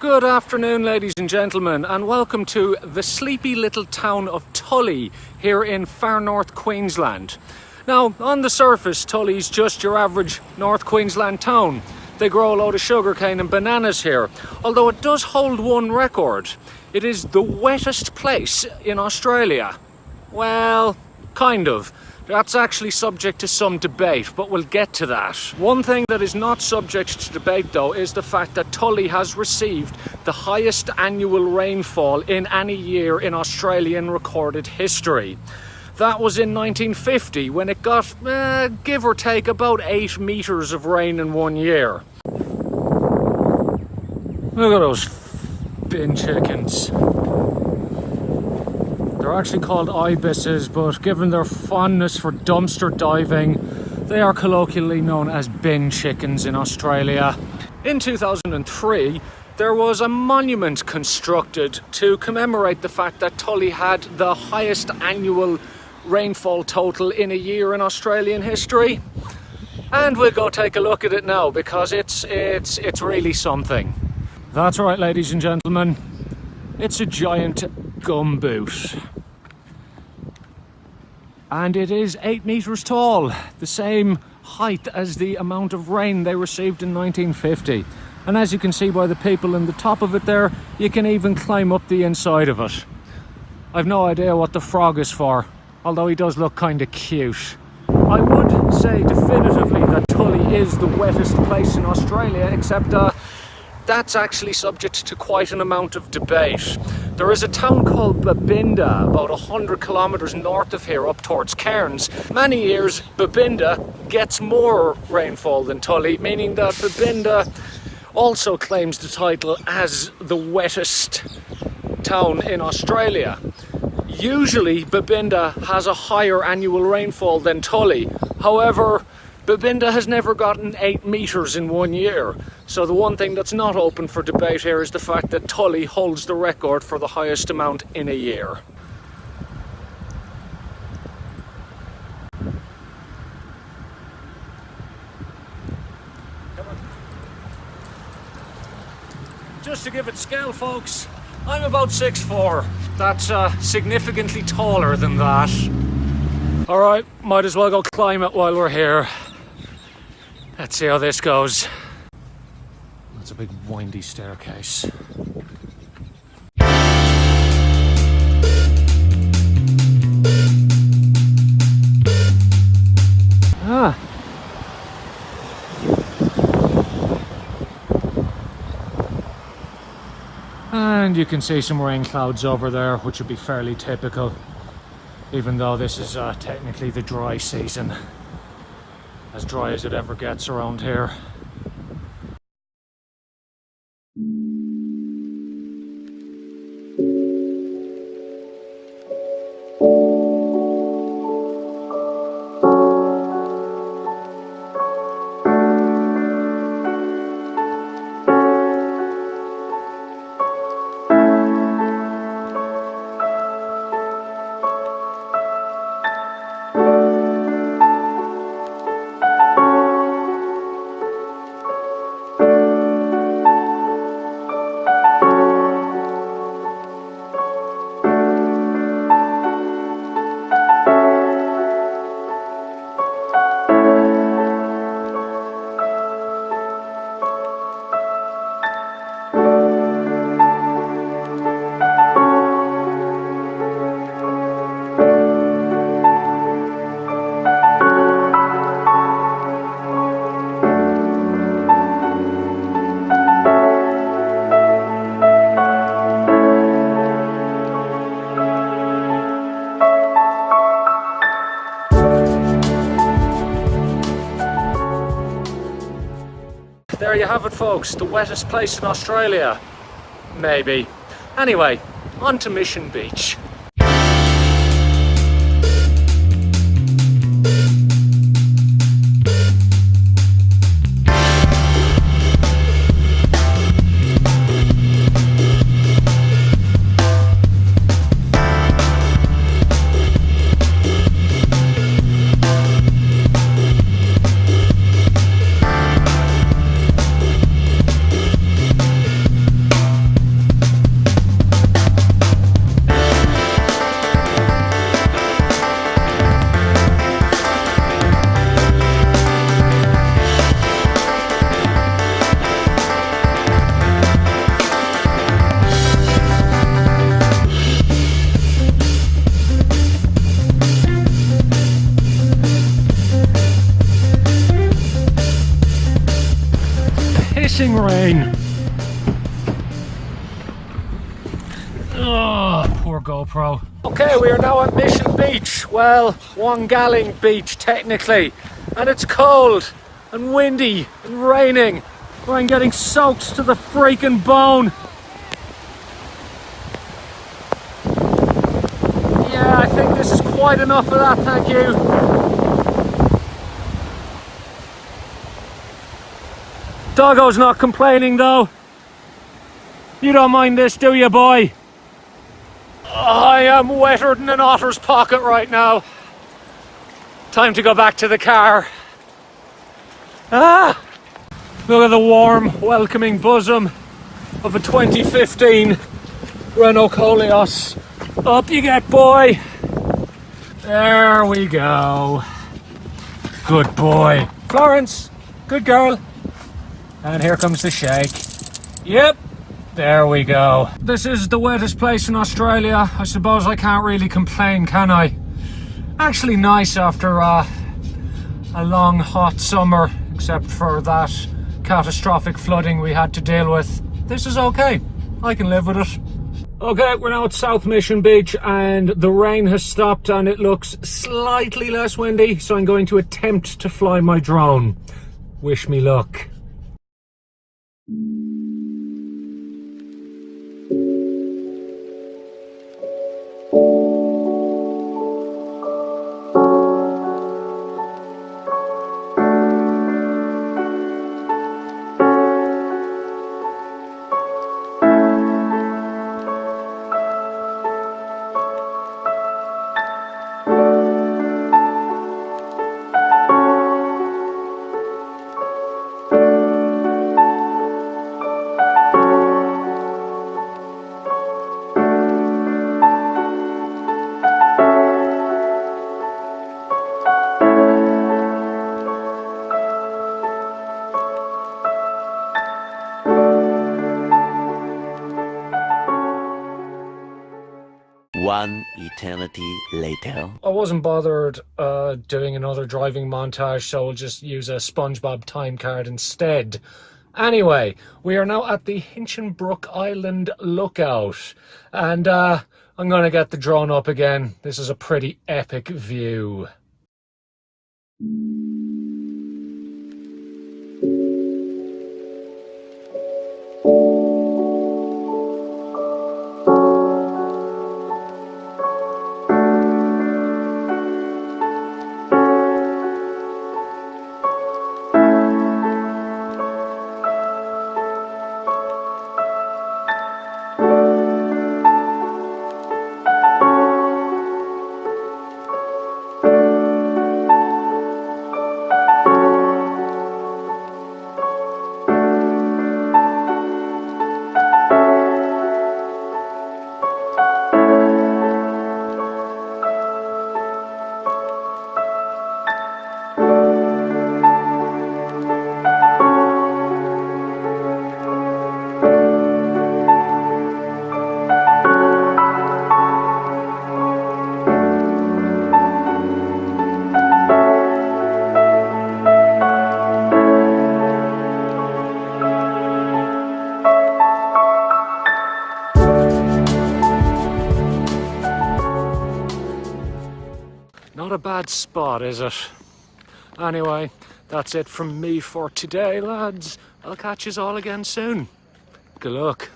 Good afternoon, ladies and gentlemen, and welcome to the sleepy little town of Tully here in far north Queensland. Now, on the surface, Tully's just your average North Queensland town. They grow a load of sugarcane and bananas here, although it does hold one record. It is the wettest place in Australia. Well, kind of. That's actually subject to some debate, but we'll get to that. One thing that is not subject to debate, though, is the fact that Tully has received the highest annual rainfall in any year in Australian recorded history. That was in 1950, when it got, give or take, about 8 metres of rain in 1 year. Look at those bin chickens. They're actually called ibises, but given their fondness for dumpster diving, they are colloquially known as bin chickens in Australia. In 2003, there was a monument constructed to commemorate the fact that Tully had the highest annual rainfall total in a year in Australian history. And we'll go take a look at it now, because it's really something. That's right, ladies and gentlemen. It's a giant gumboot. And it is 8 metres tall, the same height as the amount of rain they received in 1950. And as you can see by the people in the top of it there, you can even climb up the inside of it. I've no idea what the frog is for, although he does look kind of cute. I would say definitively that Tully is the wettest place in Australia, except that's actually subject to quite an amount of debate. There is a town called Babinda, about 100 kilometres north of here, up towards Cairns. Many years, Babinda gets more rainfall than Tully, meaning that Babinda also claims the title as the wettest town in Australia. Usually, Babinda has a higher annual rainfall than Tully. However, Babinda has never gotten 8 metres in 1 year. So the one thing that's not open for debate here is the fact that Tully holds the record for the highest amount in a year. Just to give it scale, folks, I'm about 6'4". That's significantly taller than that. Alright, might as well go climb it while we're here. Let's see how this goes. That's a big windy staircase. And you can see some rain clouds over there, which would be fairly typical, even though this is technically the dry season. As dry as it ever gets around here. There you have it, folks, the wettest place in Australia. Maybe. Anyway, on to Mission Beach. GoPro. Okay, we are now at Mission Beach. Well, Wongaling Beach technically. And it's cold and windy and raining. I'm getting soaked to the freaking bone. Yeah, I think this is quite enough of that, thank you. Doggo's not complaining though. You don't mind this, do you, boy? I am wetter than an otter's pocket right now. Time to go back to the car. Ah! Look at the warm, welcoming bosom of a 2015 Renault Koleos. Up you get, boy. There we go. Good boy. Florence, good girl. And here comes the shake. Yep. There we go. This is the wettest place in Australia. I suppose I can't really complain, can I? Actually nice after a long hot summer, except for that catastrophic flooding we had to deal with. This is okay. I can live with it. Okay, we're now at South Mission Beach and the rain has stopped and it looks slightly less windy, so I'm going to attempt to fly my drone. Wish me luck. One eternity later. I wasn't bothered doing another driving montage, so I'll just use a SpongeBob time card instead. Anyway, we are now at the Hinchinbrook Island lookout, and I'm gonna get the drone up again. This is a pretty epic view. Not a bad spot, is it? Anyway, that's it from me for today, lads. I'll catch yous all again soon. Good luck.